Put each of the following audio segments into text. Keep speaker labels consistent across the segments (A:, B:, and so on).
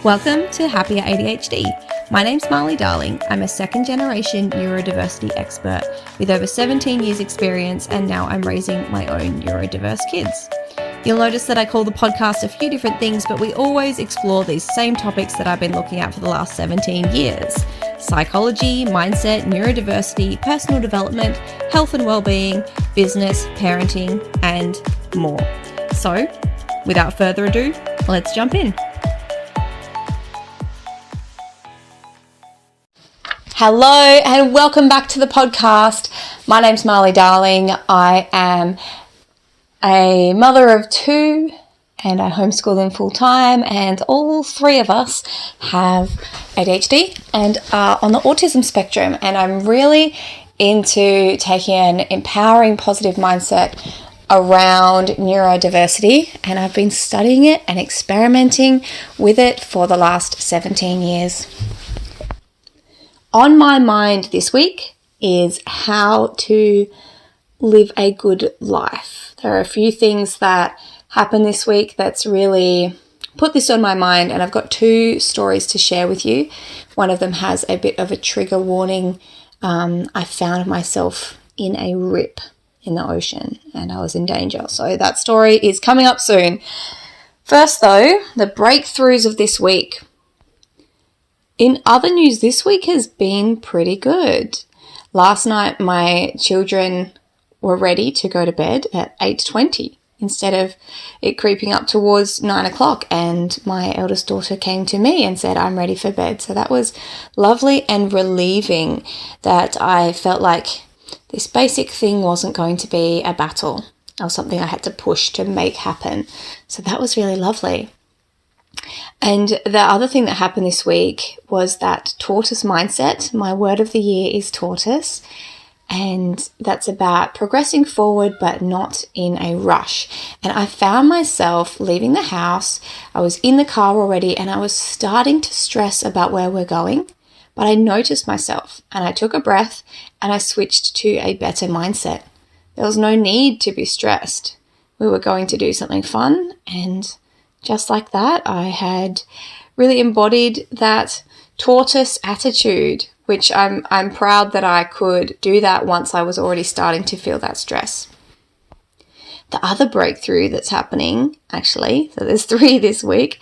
A: Welcome to Happier ADHD. My name's Marley Darling. I'm a second generation neurodiversity expert with over 17 years experience, and now I'm raising my own neurodiverse kids. You'll notice that I call the podcast a few different things, but we always explore these same topics that I've been looking at for the last 17 years. Psychology, mindset, neurodiversity, personal development, health and well-being, business, parenting, and more. So, without further ado, let's jump in. Hello and welcome back to the podcast. My name's Marley Darling. I am a mother of two and I homeschool them full time, and all three of us have ADHD and are on the autism spectrum, and I'm really into taking an empowering positive mindset around neurodiversity, and I've been studying it and experimenting with it for the last 17 years. On my mind this week is how to live a good life. There are a few things that happened this week that's really put this on my mind, and I've got two stories to share with you. One of them has a bit of a trigger warning. I found myself in a rip in the ocean and I was in danger. So that story is coming up soon. First though, the breakthroughs of this week. In other news, this week has been pretty good. Last night, my children were ready to go to bed at 8:20 instead of it creeping up towards 9 o'clock. And my eldest daughter came to me and said, I'm ready for bed. So that was lovely and relieving, that I felt like this basic thing wasn't going to be a battle or something I had to push to make happen. So that was really lovely. And the other thing that happened this week was that tortoise mindset. My word of the year is tortoise, and that's about progressing forward but not in a rush. And I found myself leaving the house. I was in the car already and I was starting to stress about where we're going, but I noticed myself and I took a breath and I switched to a better mindset. There was no need to be stressed. We were going to do something fun, and just like that, I had really embodied that tortoise attitude, which I'm proud that I could do that once I was already starting to feel that stress. The other breakthrough that's happening, actually, so there's 3 this week,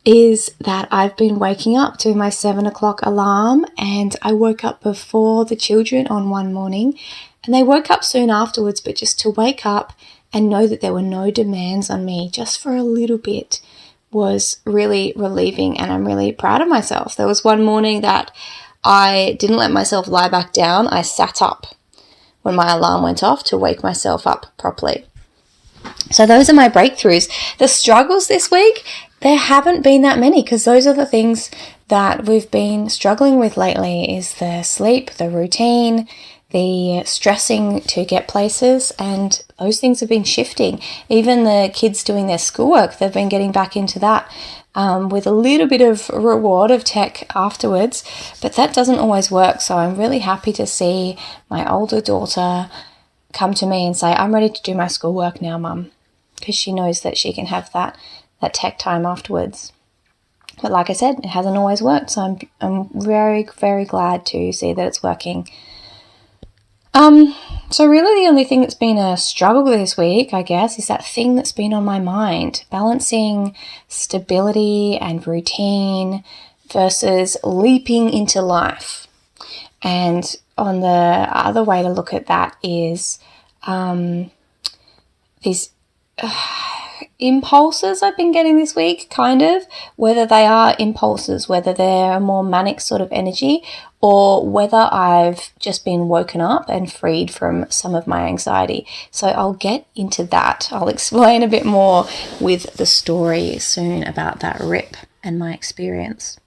A: is that I've been waking up to my 7 o'clock alarm, and I woke up before the children on one morning, and they woke up soon afterwards, but just to wake up and know that there were no demands on me just for a little bit was really relieving, and I'm really proud of myself. There was one morning that I didn't let myself lie back down. I sat up when my alarm went off to wake myself up properly. So those are my breakthroughs. The struggles this week, there haven't been that many, because those are the things that we've been struggling with lately, is the sleep, the routine, the stressing to get places, and those things have been shifting. Even the kids doing their schoolwork, they've been getting back into that with a little bit of reward of tech afterwards, but that doesn't always work. So I'm really happy to see my older daughter come to me and say, I'm ready to do my schoolwork now, Mum, because she knows that she can have that tech time afterwards. But like I said, it hasn't always worked, so I'm very, very glad to see that it's working. So really the only thing that's been a struggle this week, I guess, is that thing that's been on my mind, balancing stability and routine versus leaping into life. And on the other way to look at that is these impulses I've been getting this week, kind of, whether they are impulses, whether they're a more manic sort of energy, or whether I've just been woken up and freed from some of my anxiety. So I'll get into that. I'll explain a bit more with the story soon about that rip and my experience.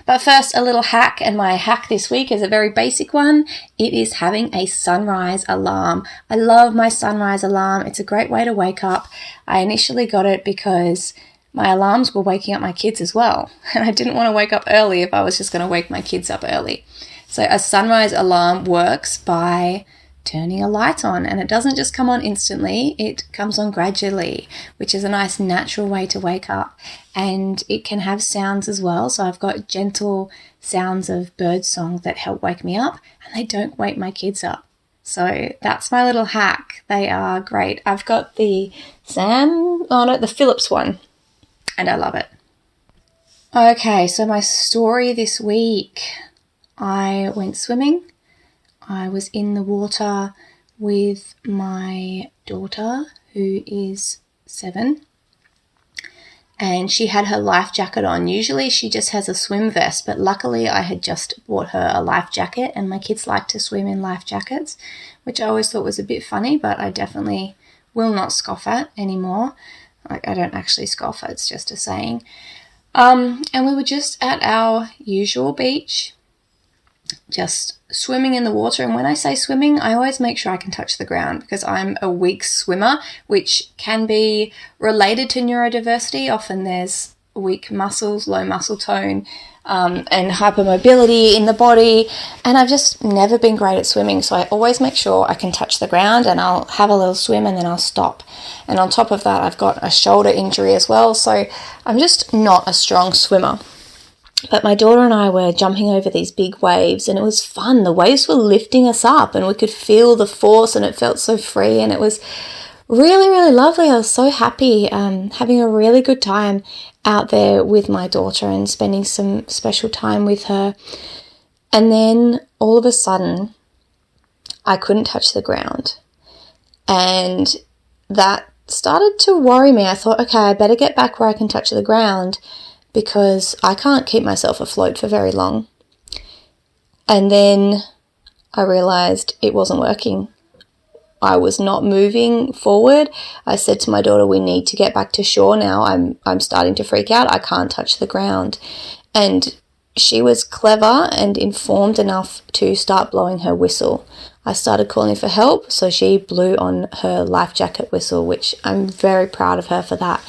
A: But first, a little hack, and my hack this week is a very basic one. It is having a sunrise alarm. I love my sunrise alarm. It's a great way to wake up. I initially got it because my alarms were waking up my kids as well, and I didn't want to wake up early if I was just going to wake my kids up early. So a sunrise alarm works by turning a light on, and it doesn't just come on instantly, it comes on gradually, which is a nice natural way to wake up. And it can have sounds as well, so I've got gentle sounds of bird song that help wake me up, and they don't wake my kids up. So that's my little hack. They are great. I've got the Philips one, and I love it. Okay, so my story this week. I went swimming. I was in the water with my daughter, who is 7, and she had her life jacket on. Usually she just has a swim vest, but luckily I had just bought her a life jacket, and my kids like to swim in life jackets, which I always thought was a bit funny, but I definitely will not scoff at anymore. I don't actually scoff, it's just a saying. And we were just at our usual beach, just swimming in the water. And when I say swimming, I always make sure I can touch the ground, because I'm a weak swimmer, which can be related to neurodiversity. Often there's weak muscles, low muscle tone, and hypermobility in the body, and I've just never been great at swimming, so I always make sure I can touch the ground, and I'll have a little swim and then I'll stop. And on top of that, I've got a shoulder injury as well, so I'm just not a strong swimmer. But my daughter and I were jumping over these big waves, and it was fun. The waves were lifting us up, and we could feel the force, and it felt so free, and it was really, really lovely. I was so happy, having a really good time out there with my daughter and spending some special time with her. And then all of a sudden, I couldn't touch the ground. And that started to worry me. I thought, okay, I better get back where I can touch the ground, because I can't keep myself afloat for very long. And then I realized it wasn't working. I was not moving forward. I said to my daughter, we need to get back to shore now. I'm starting to freak out. I can't touch the ground. And she was clever and informed enough to start blowing her whistle. I started calling for help, so she blew on her life jacket whistle, which I'm very proud of her for that.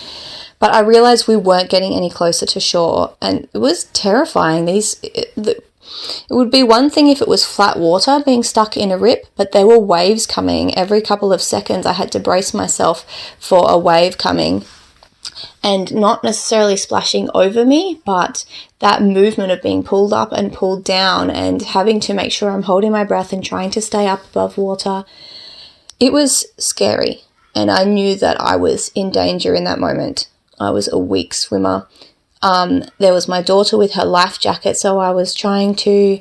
A: But I realized we weren't getting any closer to shore, and it was terrifying. It would be one thing if it was flat water being stuck in a rip, but there were waves coming. Every couple of seconds I had to brace myself for a wave coming, and not necessarily splashing over me, but that movement of being pulled up and pulled down and having to make sure I'm holding my breath and trying to stay up above water. It was scary, and I knew that I was in danger in that moment. I was a weak swimmer. There was my daughter with her life jacket, so I was trying to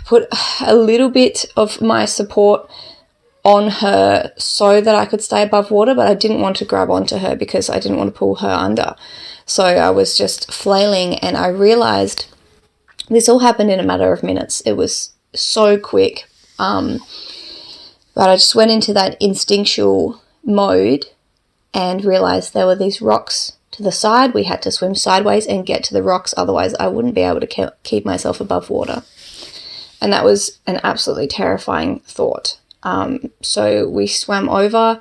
A: put a little bit of my support on her so that I could stay above water, but I didn't want to grab onto her because I didn't want to pull her under. So I was just flailing, and I realized this all happened in a matter of minutes. It was so quick. But I just went into that instinctual mode and realized there were these rocks to the side. We had to swim sideways and get to the rocks, otherwise I wouldn't be able to keep myself above water. And that was an absolutely terrifying thought. So we swam over.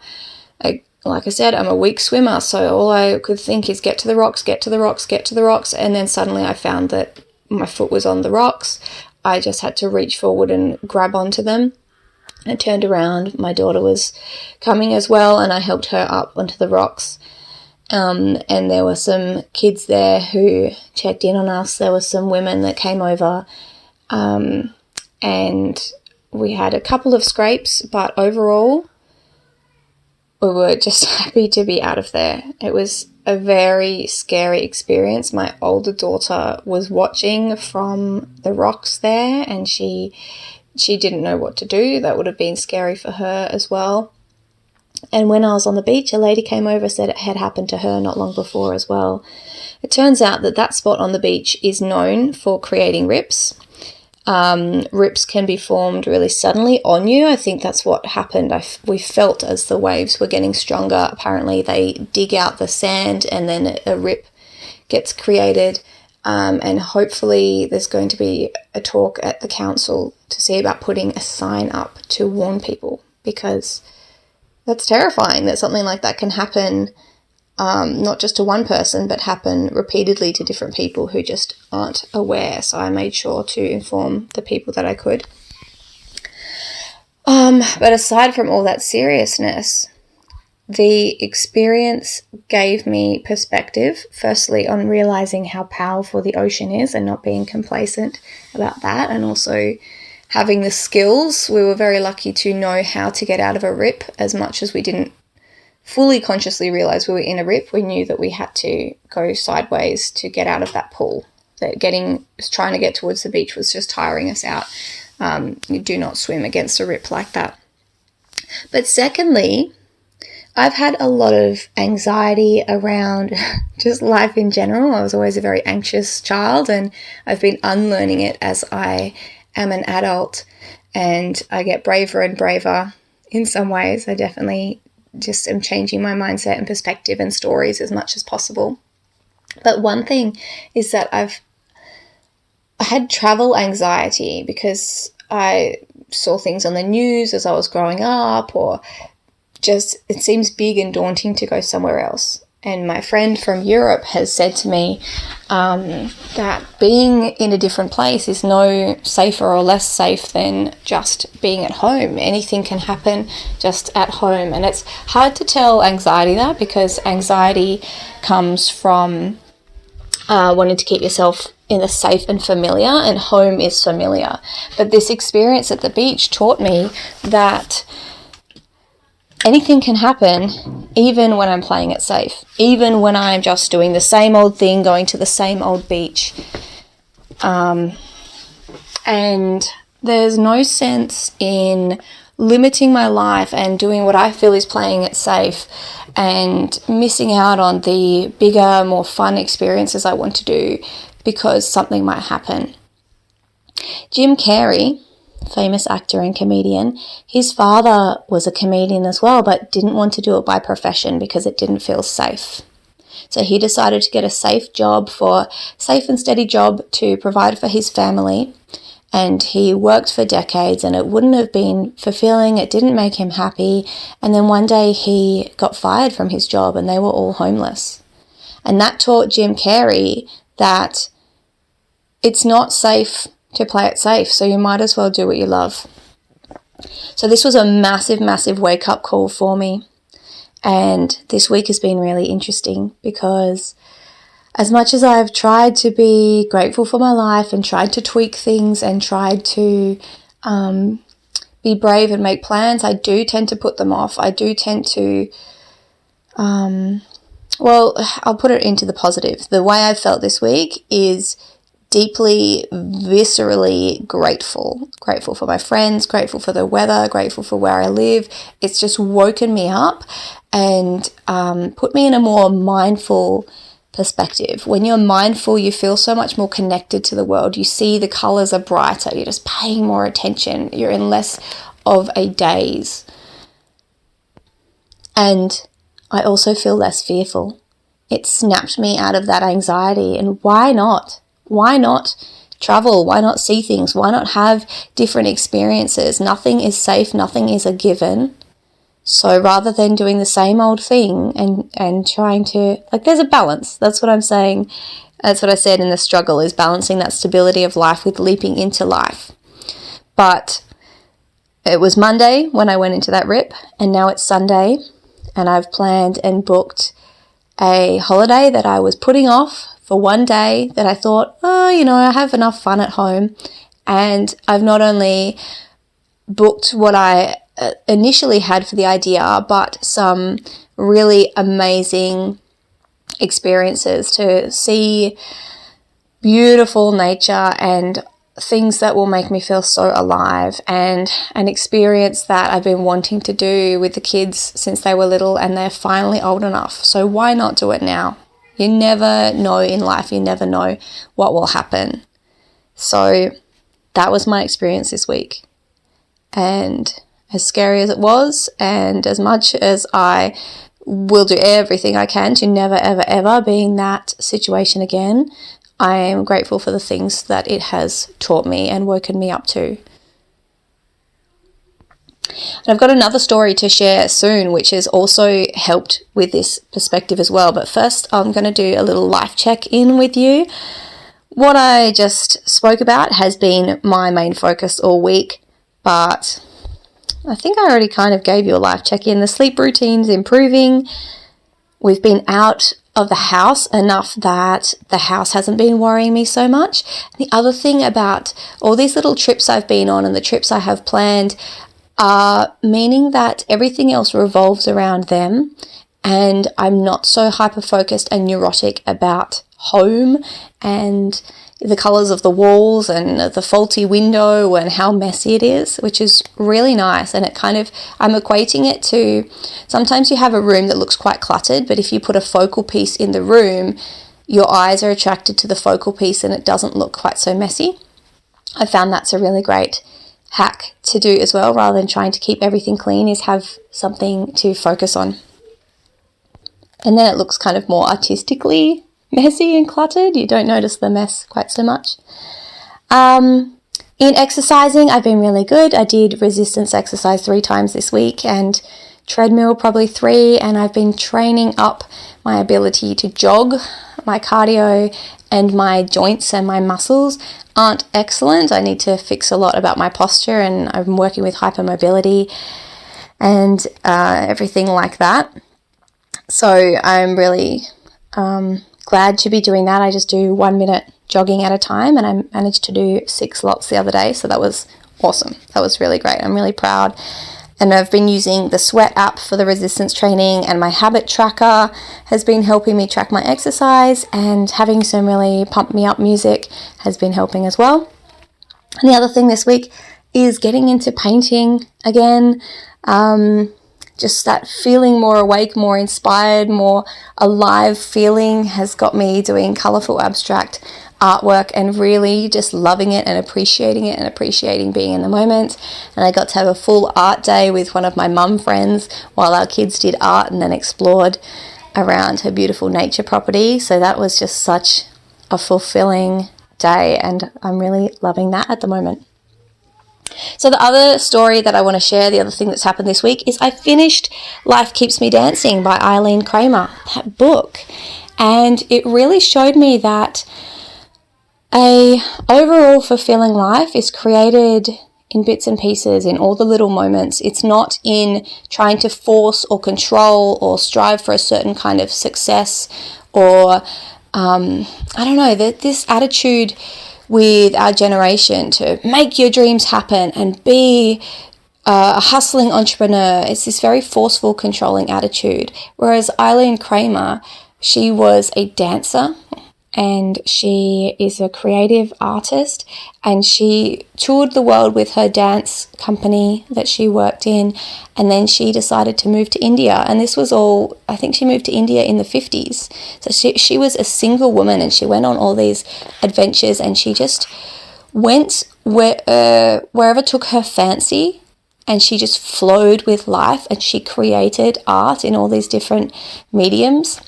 A: Like I said, I'm a weak swimmer, so all I could think is get to the rocks, get to the rocks, get to the rocks, and then suddenly I found that my foot was on the rocks. I just had to reach forward and grab onto them. I turned around, my daughter was coming as well, and I helped her up onto the rocks. And there were some kids there who checked in on us. There were some women that came over, and we had a couple of scrapes, but overall we were just happy to be out of there. It was a very scary experience. My older daughter was watching from the rocks there, and she didn't know what to do. That would have been scary for her as well. And when I was on the beach, a lady came over, said it had happened to her not long before as well. It turns out that that spot on the beach is known for creating rips. Rips can be formed really suddenly on you. I think that's what happened. We felt as the waves were getting stronger. Apparently they dig out the sand and then a rip gets created. And hopefully there's going to be a talk at the council to see about putting a sign up to warn people, because that's terrifying that something like that can happen, not just to one person, but happen repeatedly to different people who just aren't aware. So I made sure to inform the people that I could. But aside from all that seriousness, the experience gave me perspective, firstly, on realizing how powerful the ocean is and not being complacent about that, and also having the skills. We were very lucky to know how to get out of a rip. As much as we didn't fully consciously realize we were in a rip, we knew that we had to go sideways to get out of that pool. That trying to get towards the beach was just tiring us out. You do not swim against a rip like that. But secondly, I've had a lot of anxiety around just life in general. I was always a very anxious child, and I've been unlearning it as I am an adult, and I get braver and braver in some ways. I definitely just am changing my mindset and perspective and stories as much as possible. But one thing is that I had travel anxiety because I saw things on the news as I was growing up, or just it seems big and daunting to go somewhere else. And my friend from Europe has said to me that being in a different place is no safer or less safe than just being at home. Anything can happen just at home. And it's hard to tell anxiety that, because anxiety comes from wanting to keep yourself in the safe and familiar, and home is familiar. But this experience at the beach taught me that anything can happen, even when I'm playing it safe, even when I'm just doing the same old thing, going to the same old beach. And there's no sense in limiting my life and doing what I feel is playing it safe and missing out on the bigger, more fun experiences I want to do because something might happen. Jim Carrey, famous actor and comedian, his father was a comedian as well, but didn't want to do it by profession because it didn't feel safe. So he decided to get a safe and steady job to provide for his family. And he worked for decades, and it wouldn't have been fulfilling. It didn't make him happy. And then one day he got fired from his job, and they were all homeless. And that taught Jim Carrey that it's not safe to play it safe, so you might as well do what you love. So this was a massive, massive wake-up call for me. And this week has been really interesting because as much as I've tried to be grateful for my life and tried to tweak things and tried to be brave and make plans, I do tend to put them off. I do tend to, I'll put it into the positive. The way I felt this week is deeply, viscerally grateful. Grateful for my friends, grateful for the weather, grateful for where I live. It's just woken me up and put me in a more mindful perspective. When you're mindful, you feel so much more connected to the world. You see the colors are brighter. You're just paying more attention. You're in less of a daze. And I also feel less fearful. It snapped me out of that anxiety. And why not? Why not travel? Why not see things? Why not have different experiences? Nothing is safe. Nothing is a given. So rather than doing the same old thing and trying to, there's a balance. That's what I'm saying. That's what I said in the struggle, is balancing that stability of life with leaping into life. But it was Monday when I went into that rip, and now it's Sunday, and I've planned and booked a holiday that I was putting off for one day that I thought, I have enough fun at home. And I've not only booked what I initially had for the idea, but some really amazing experiences to see beautiful nature and things that will make me feel so alive, and an experience that I've been wanting to do with the kids since they were little, and they're finally old enough. So why not do it now? You never know in life. You never know what will happen. So that was my experience this week. And as scary as it was, and as much as I will do everything I can to never, ever, ever be in that situation again, I am grateful for the things that it has taught me and woken me up to. And I've got another story to share soon, which has also helped with this perspective as well. But first, I'm going to do a little life check-in with you. What I just spoke about has been my main focus all week, but I think I already kind of gave you a life check-in. The sleep routine's improving. We've been out of the house enough that the house hasn't been worrying me so much. The other thing about all these little trips I've been on and the trips I have planned are meaning that everything else revolves around them, and I'm not so hyper-focused and neurotic about home and the colours of the walls and the faulty window and how messy it is, which is really nice. And I'm equating it to, sometimes you have a room that looks quite cluttered, but if you put a focal piece in the room, your eyes are attracted to the focal piece and it doesn't look quite so messy. I found that's a really great hack to do as well, rather than trying to keep everything clean, is have something to focus on. And then it looks kind of more artistically messy and cluttered. You don't notice the mess quite so much. In exercising, I've been really good. I did resistance exercise 3 times this week and treadmill probably 3, and I've been training up my ability to jog. My cardio and my joints and my muscles aren't excellent. I need to fix a lot about my posture, and I'm working with hypermobility and everything like that. So I'm really glad to be doing that. I just do 1 minute jogging at a time, and I managed to do 6 lots the other day, so that was awesome. That was really great. I'm really proud. And I've been using the Sweat app for the resistance training, and my habit tracker has been helping me track my exercise, and having some really pump me up music has been helping as well. And the other thing this week is getting into painting again. Just that feeling more awake, more inspired, more alive feeling has got me doing colourful abstract artwork and really just loving it and appreciating being in the moment. And I got to have a full art day with one of my mum friends while our kids did art and then explored around her beautiful nature property. So that was just such a fulfilling day, and I'm really loving that at the moment. So the other story that I want to share, the other thing that's happened this week, is I finished Life Keeps Me Dancing by Eileen Kramer, that book. And it really showed me that a overall fulfilling life is created in bits and pieces, in all the little moments. It's not in trying to force or control or strive for a certain kind of success or, this attitude with our generation to make your dreams happen and be a hustling entrepreneur. It's this very forceful, controlling attitude. Whereas Eileen Kramer, she was a dancer and she is a creative artist, and she toured the world with her dance company that she worked in, and then she decided to move to India. And this was all, I think she moved to India in the 50s. So she was a single woman, and she went on all these adventures, and she just went wherever took her fancy, and she just flowed with life, and she created art in all these different mediums.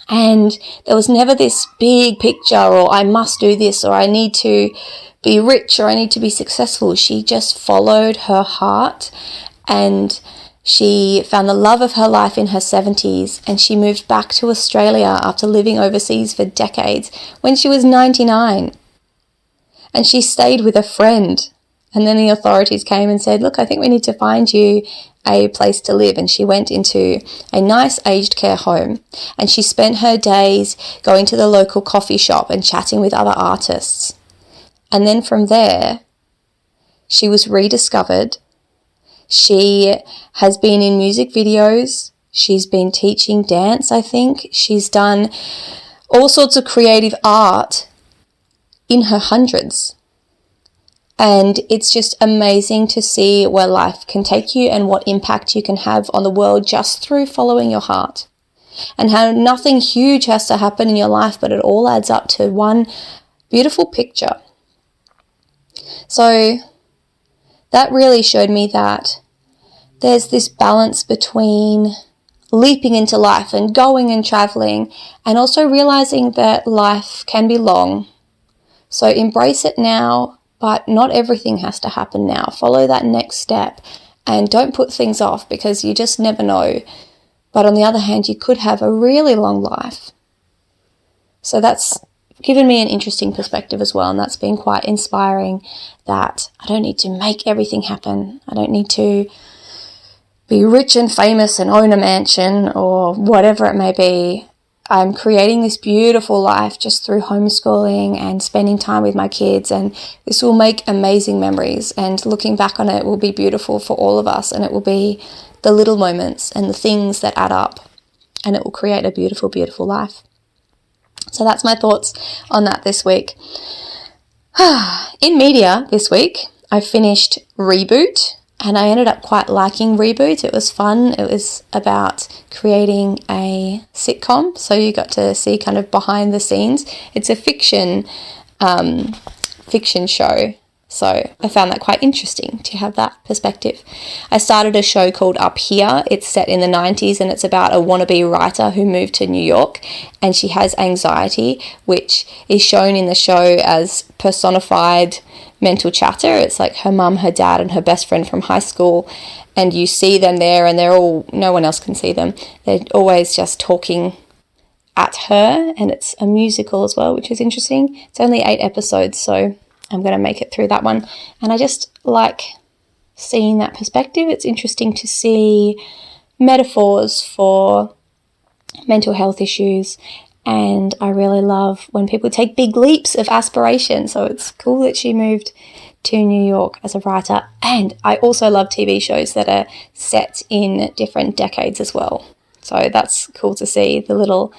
A: And there was never this big picture, or I must do this, or I need to be rich, or I need to be successful. She just followed her heart, and she found the love of her life in her 70s, and she moved back to Australia after living overseas for decades when she was 99. And she stayed with a friend. And then the authorities came and said, look, I think we need to find you a place to live. And she went into a nice aged care home, and she spent her days going to the local coffee shop and chatting with other artists. And then from there, she was rediscovered. She has been in music videos. She's been teaching dance, I think. She's done all sorts of creative art in her hundreds. And it's just amazing to see where life can take you and what impact you can have on the world just through following your heart. And how nothing huge has to happen in your life, but it all adds up to one beautiful picture. So that really showed me that there's this balance between leaping into life and going and traveling, and also realizing that life can be long. So embrace it now. But not everything has to happen now. Follow that next step and don't put things off, because you just never know. But on the other hand, you could have a really long life. So that's given me an interesting perspective as well, and that's been quite inspiring, that I don't need to make everything happen. I don't need to be rich and famous and own a mansion or whatever it may be. I'm creating this beautiful life just through homeschooling and spending time with my kids, and this will make amazing memories, and looking back on it will be beautiful for all of us, and it will be the little moments and the things that add up, and it will create a beautiful, beautiful life. So that's my thoughts on that this week. In media this week, I finished Reboot, and I ended up quite liking Reboot. It was fun. It was about creating a sitcom, so you got to see kind of behind the scenes. It's a fiction show, so I found that quite interesting to have that perspective. I started a show called Up Here. It's set in the 90s, and it's about a wannabe writer who moved to New York, and she has anxiety, which is shown in the show as personified mental chatter. It's like her mum, her dad, and her best friend from high school, and you see them there, and no one else can see them. They're always just talking at her, and it's a musical as well, which is interesting. It's only 8 episodes, so I'm going to make it through that one, and I just like seeing that perspective. It's interesting to see metaphors for mental health issues, and I really love when people take big leaps of aspiration. So it's cool that she moved to New York as a writer. And I also love TV shows that are set in different decades as well. So that's cool to see the little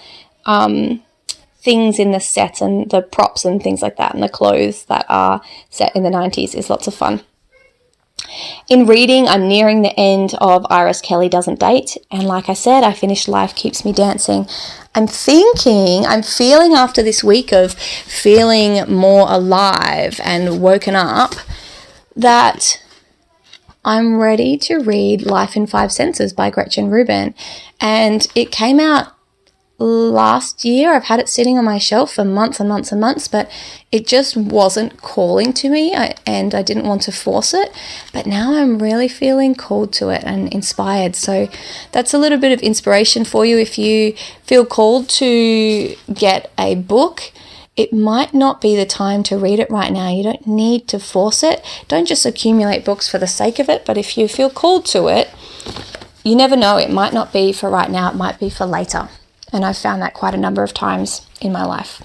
A: things in the set and the props and things like that, and the clothes that are set in the 90s is lots of fun. In reading, I'm nearing the end of Iris Kelly Doesn't Date, and like I said, I finished Life Keeps Me Dancing. I'm feeling after this week of feeling more alive and woken up, that I'm ready to read Life in 5 Senses by Gretchen Rubin, and it came out last year. I've had it sitting on my shelf for months and months and months, but it just wasn't calling to me, and I didn't want to force it. But now I'm really feeling called to it and inspired. So that's a little bit of inspiration for you. If you feel called to get a book, it might not be the time to read it right now. You don't need to force it. Don't just accumulate books for the sake of it. But if you feel called to it, you never know. It might not be for right now. It might be for later. And I've found that quite a number of times in my life.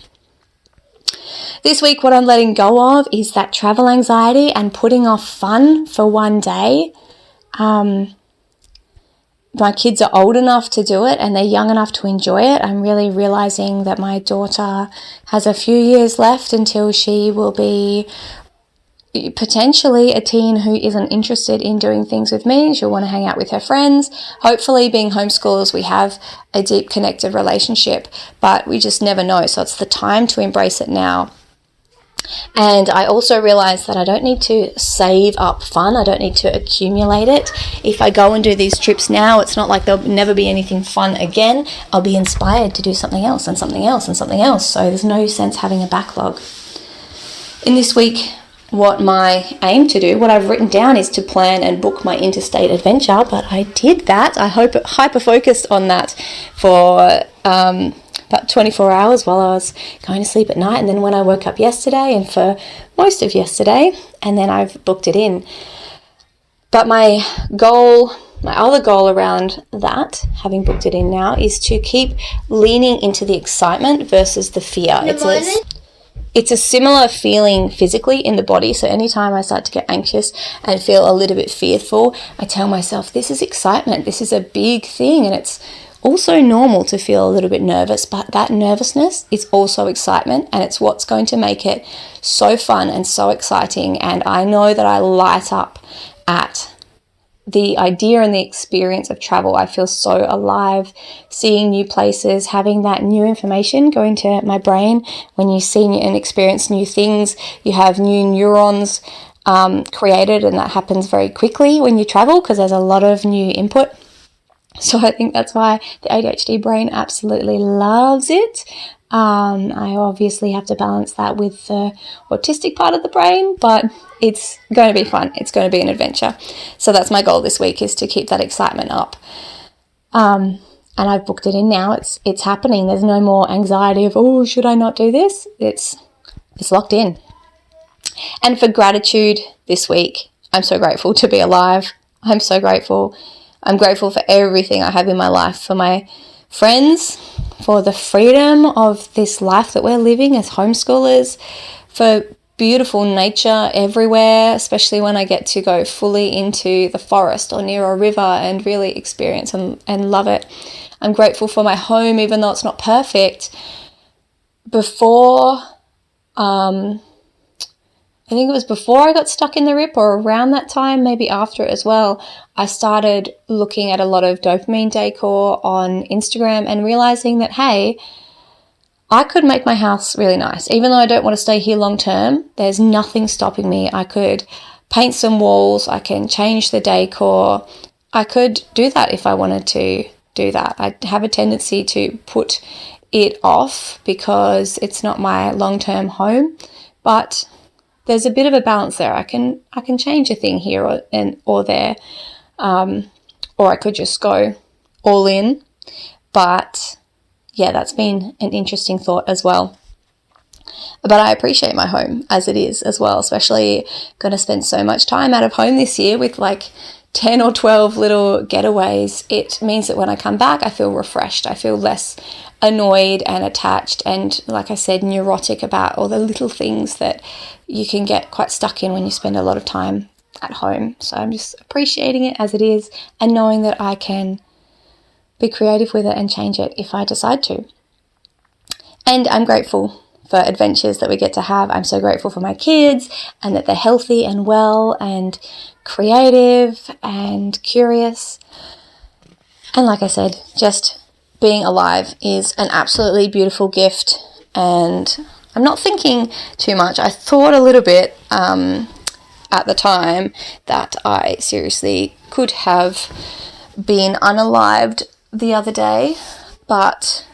A: This week, what I'm letting go of is that travel anxiety and putting off fun for one day. My kids are old enough to do it, and they're young enough to enjoy it. I'm really realizing that my daughter has a few years left until she will be potentially a teen who isn't interested in doing things with me. She'll want to hang out with her friends. Hopefully, being homeschoolers, we have a deep connected relationship, but we just never know. So it's the time to embrace it now. And I also realized that I don't need to save up fun. I don't need to accumulate it. If I go and do these trips now, it's not like there'll never be anything fun again. I'll be inspired to do something else and something else and something else. So there's no sense having a backlog. In this week, what my aim to do, what I've written down, is to plan and book my interstate adventure, but I did that. I hyper-focused on that for about 24 hours while I was going to sleep at night, and then when I woke up yesterday and for most of yesterday, and then I've booked it in. But my other goal around that, having booked it in now, is to keep leaning into the excitement versus the fear. It's a similar feeling physically in the body. So anytime I start to get anxious and feel a little bit fearful, I tell myself, this is excitement. This is a big thing. And it's also normal to feel a little bit nervous, but that nervousness is also excitement, and it's what's going to make it so fun and so exciting. And I know that I light up at the idea and the experience of travel. I feel so alive, seeing new places, having that new information go into my brain. When you see and experience new things, you have new neurons created, and that happens very quickly when you travel because there's a lot of new input. So I think that's why the ADHD brain absolutely loves it. I obviously have to balance that with the autistic part of the brain, but it's going to be fun. It's going to be an adventure. So that's my goal this week, is to keep that excitement up. And and I've booked it in now. It's happening. There's no more anxiety of, oh, should I not do this? It's locked in. And for gratitude this week, I'm so grateful to be alive. I'm so grateful. I'm grateful for everything I have in my life, for my friends, for the freedom of this life that we're living as homeschoolers, for beautiful nature everywhere, especially when I get to go fully into the forest or near a river and really experience and love it. I'm grateful for my home, even though it's not perfect. Before, I think it was before I got stuck in the rip, or around that time, maybe after it as well, I started looking at a lot of dopamine decor on Instagram and realizing that, hey, I could make my house really nice. Even though I don't want to stay here long term, there's nothing stopping me. I could paint some walls. I can change the decor. I could do that if I wanted to do that. I have a tendency to put it off because it's not my long-term home, but there's a bit of a balance there. I can change a thing here or there, or I could just go all in. But yeah, that's been an interesting thought as well. But I appreciate my home as it is as well, especially going to spend so much time out of home this year with like 10 or 12 little getaways. It means that when I come back, I feel refreshed. I feel less annoyed and attached and, like I said, neurotic about all the little things that you can get quite stuck in when you spend a lot of time at home. So I'm just appreciating it as it is and knowing that I can be creative with it and change it if I decide to. And I'm grateful for adventures that we get to have. I'm so grateful for my kids and that they're healthy and well and creative and curious. And like I said, just being alive is an absolutely beautiful gift, and I'm not thinking too much. I thought a little bit at the time that I seriously could have been unalived the other day, but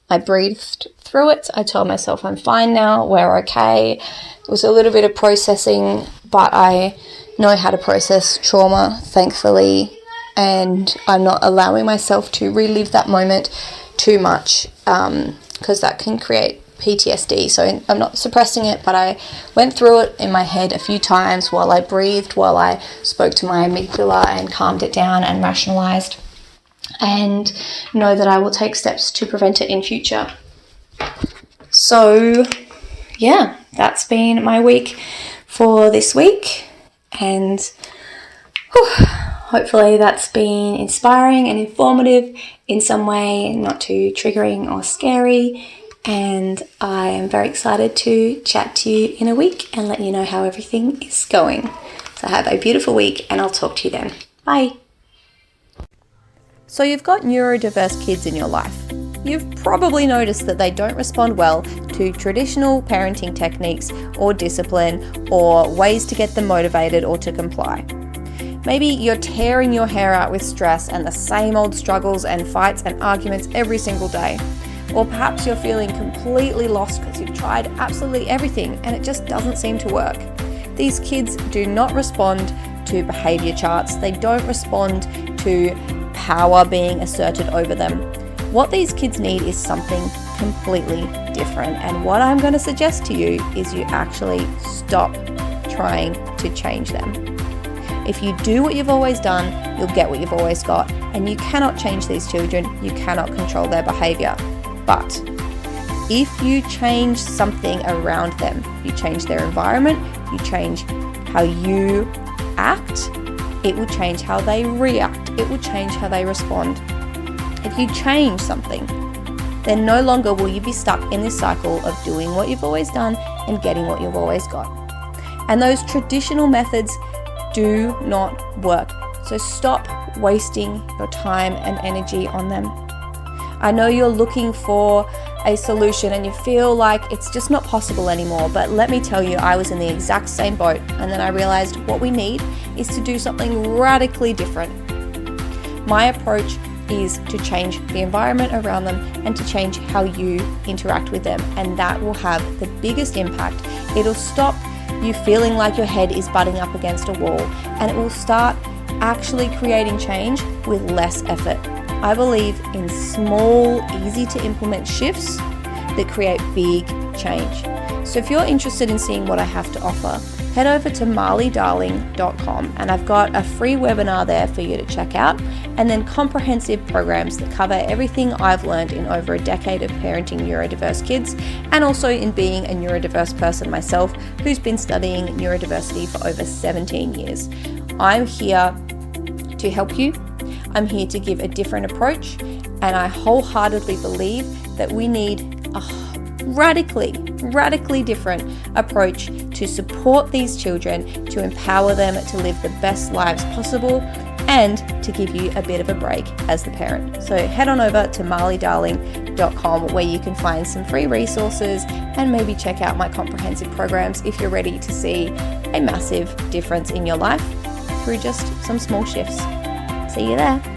A: I breathed through it. I told myself I'm fine now, we're okay. It was a little bit of processing, but I know how to process trauma, thankfully, and I'm not allowing myself to relive that moment too much because that can create PTSD. So I'm not suppressing it, but I went through it in my head a few times while I breathed, while I spoke to my amygdala and calmed it down and rationalized, and know that I will take steps to prevent it in future. So yeah, that's been my week for this week, and hopefully that's been inspiring and informative in some way, not too triggering or scary. And I am very excited to chat to you in a week and let you know how everything is going. So have a beautiful week, and I'll talk to you then. Bye. So you've got neurodiverse kids in your life. You've probably noticed that they don't respond well to traditional parenting techniques or discipline or ways to get them motivated or to comply. Maybe you're tearing your hair out with stress and the same old struggles and fights and arguments every single day. Or perhaps you're feeling completely lost because you've tried absolutely everything and it just doesn't seem to work. These kids do not respond to behavior charts. They don't respond to power being asserted over them. What these kids need is something completely different. And what I'm going to suggest to you is you actually stop trying to change them. If you do what you've always done, you'll get what you've always got. And you cannot change these children. You cannot control their behavior. But if you change something around them, you change their environment, you change how you act, it will change how they react. It will change how they respond. If you change something, then no longer will you be stuck in this cycle of doing what you've always done and getting what you've always got. And those traditional methods do not work. So stop wasting your time and energy on them. I know you're looking for a solution and you feel like it's just not possible anymore, but let me tell you, I was in the exact same boat, and then I realized what we need is to do something radically different. My approach is to change the environment around them and to change how you interact with them, and that will have the biggest impact. It'll stop you feeling like your head is butting up against a wall, and it will start actually creating change with less effort. I believe in small, easy to implement shifts that create big change. So if you're interested in seeing what I have to offer, head over to marleydarling.com and I've got a free webinar there for you to check out, and then comprehensive programs that cover everything I've learned in over a decade of parenting neurodiverse kids, and also in being a neurodiverse person myself who's been studying neurodiversity for over 17 years. I'm here to help you. I'm here to give a different approach, and I wholeheartedly believe that we need a radically different approach to support these children, to empower them to live the best lives possible, and to give you a bit of a break as the parent. So head on over to marleydarling.com where you can find some free resources and maybe check out my comprehensive programs if you're ready to see a massive difference in your life through just some small shifts. See you there.